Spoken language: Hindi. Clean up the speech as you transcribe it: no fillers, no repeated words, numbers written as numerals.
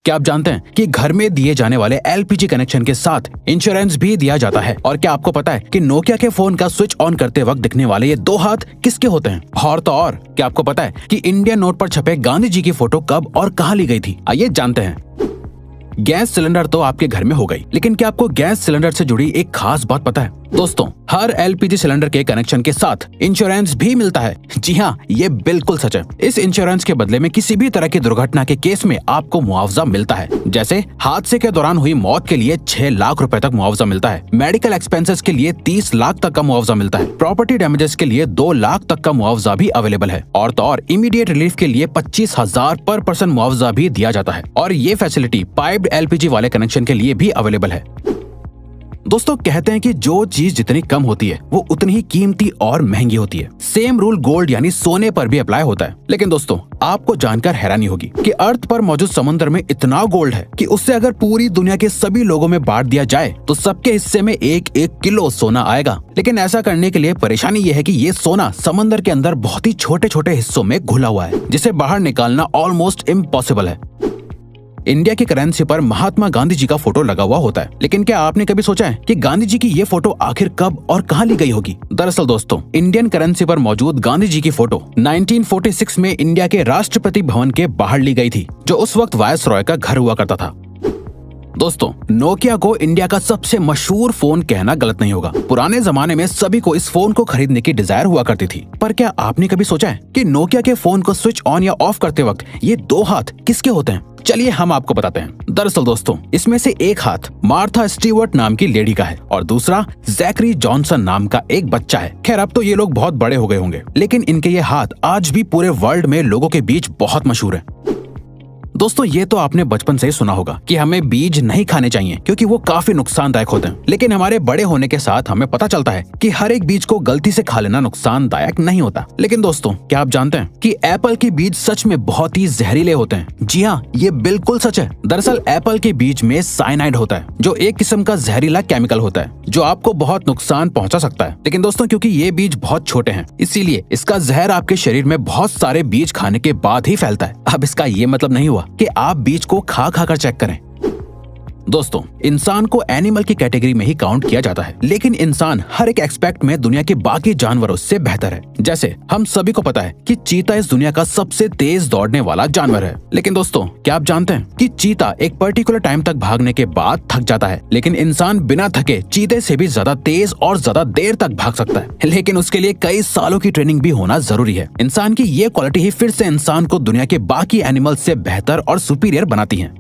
क्या आप जानते हैं कि घर में दिए जाने वाले एलपीजी कनेक्शन के साथ इंश्योरेंस भी दिया जाता है? और क्या आपको पता है कि नोकिया के फोन का स्विच ऑन करते वक्त दिखने वाले ये 2 हाथ किसके होते हैं? और तो और क्या आपको पता है कि इंडियन नोट पर छपे गांधी जी की फोटो कब और कहां ली गई थी? आइए जानते हैं। गैस सिलेंडर तो आपके घर में हो गई, लेकिन क्या आपको गैस सिलेंडर से जुड़ी एक खास बात पता है? दोस्तों, हर एलपीजी सिलेंडर के कनेक्शन के साथ इंश्योरेंस भी मिलता है। जी हाँ, ये बिल्कुल सच है। इस इंश्योरेंस के बदले में किसी भी तरह की दुर्घटना के केस में आपको मुआवजा मिलता है। जैसे हादसे के दौरान हुई मौत के लिए 6 लाख रुपए तक मुआवजा मिलता है। मेडिकल एक्सपेंसेस के लिए 30 लाख तक का मुआवजा मिलता है। प्रॉपर्टी डैमेजेस के लिए 2 लाख तक का मुआवजा भी अवेलेबल है। और तो और इमीडिएट रिलीफ के लिए 25,000 पर पर्सन मुआवजा भी दिया जाता है। और ये फैसिलिटी पाइप्ड एलपीजी वाले कनेक्शन के लिए भी अवेलेबल है। दोस्तों, कहते हैं कि जो चीज जितनी कम होती है वो उतनी ही कीमती और महंगी होती है। सेम रूल गोल्ड यानी सोने पर भी अप्लाई होता है। लेकिन दोस्तों, आपको जानकर हैरानी होगी कि अर्थ पर मौजूद समुद्र में इतना गोल्ड है कि उससे अगर पूरी दुनिया के सभी लोगों में बांट दिया जाए तो सबके हिस्से में 1-1 किलो सोना आएगा। लेकिन ऐसा करने के लिए परेशानी ये है कि ये सोना समंदर के अंदर बहुत ही छोटे छोटे हिस्सों में घुला हुआ है, जिसे बाहर निकालना ऑलमोस्ट इम्पॉसिबल है। इंडिया की करेंसी पर महात्मा गांधी जी का फोटो लगा हुआ होता है, लेकिन क्या आपने कभी सोचा है कि गांधी जी की ये फोटो आखिर कब और कहां ली गई होगी? दरअसल दोस्तों, इंडियन करेंसी पर मौजूद गांधी जी की फोटो 1946 में इंडिया के राष्ट्रपति भवन के बाहर ली गई थी, जो उस वक्त वायसरॉय का घर हुआ करता था। दोस्तों, नोकिया को इंडिया का सबसे मशहूर फोन कहना गलत नहीं होगा। पुराने जमाने में सभी को इस फोन को खरीदने की डिजायर हुआ करती थी। पर क्या आपने कभी सोचा है कि नोकिया के फोन को स्विच ऑन या ऑफ करते वक्त ये 2 हाथ किसके होते हैं? चलिए हम आपको बताते हैं। दरअसल दोस्तों, इसमें से एक हाथ मार्था स्टीवर्ट नाम की लेडी का है और दूसरा जैकरी जॉनसन नाम का एक बच्चा है। खैर, अब तो ये लोग बहुत बड़े हो गए होंगे, लेकिन इनके ये हाथ आज भी पूरे वर्ल्ड में लोगों के बीच बहुत मशहूर है। दोस्तों, ये तो आपने बचपन से ही सुना होगा कि हमें बीज नहीं खाने चाहिए क्योंकि वो काफी नुकसानदायक होते हैं। लेकिन हमारे बड़े होने के साथ हमें पता चलता है कि हर एक बीज को गलती से खा लेना नुकसानदायक नहीं होता। लेकिन दोस्तों, क्या आप जानते हैं कि एप्पल के बीज सच में बहुत ही जहरीले होते हैं? जी हाँ, ये बिल्कुल सच है। दरअसल एप्पल के बीज में साइनाइड होता है, जो एक किस्म का जहरीला केमिकल होता है जो आपको बहुत नुकसान पहुंचा सकता है। लेकिन दोस्तों, क्योंकि ये बीज बहुत छोटे हैं, इसीलिए इसका जहर आपके शरीर में बहुत सारे बीज खाने के बाद ही फैलता है। अब इसका ये मतलब नहीं हुआ कि आप बीज को खा कर चेक करें। दोस्तों, इंसान को एनिमल की कैटेगरी में ही काउंट किया जाता है, लेकिन इंसान हर एक एस्पेक्ट में दुनिया के बाकी जानवरों से बेहतर है। जैसे हम सभी को पता है कि चीता इस दुनिया का सबसे तेज दौड़ने वाला जानवर है। लेकिन दोस्तों, क्या आप जानते हैं कि चीता एक पर्टिकुलर टाइम तक भागने के बाद थक जाता है, लेकिन इंसान बिना थके चीते से भी ज्यादा तेज और ज्यादा देर तक भाग सकता है। लेकिन उसके लिए कई सालों की ट्रेनिंग भी होना जरूरी है। इंसान की ये क्वालिटी ही फिर से इंसान को दुनिया के बाकी एनिमल से बेहतर और सुपीरियर बनाती है।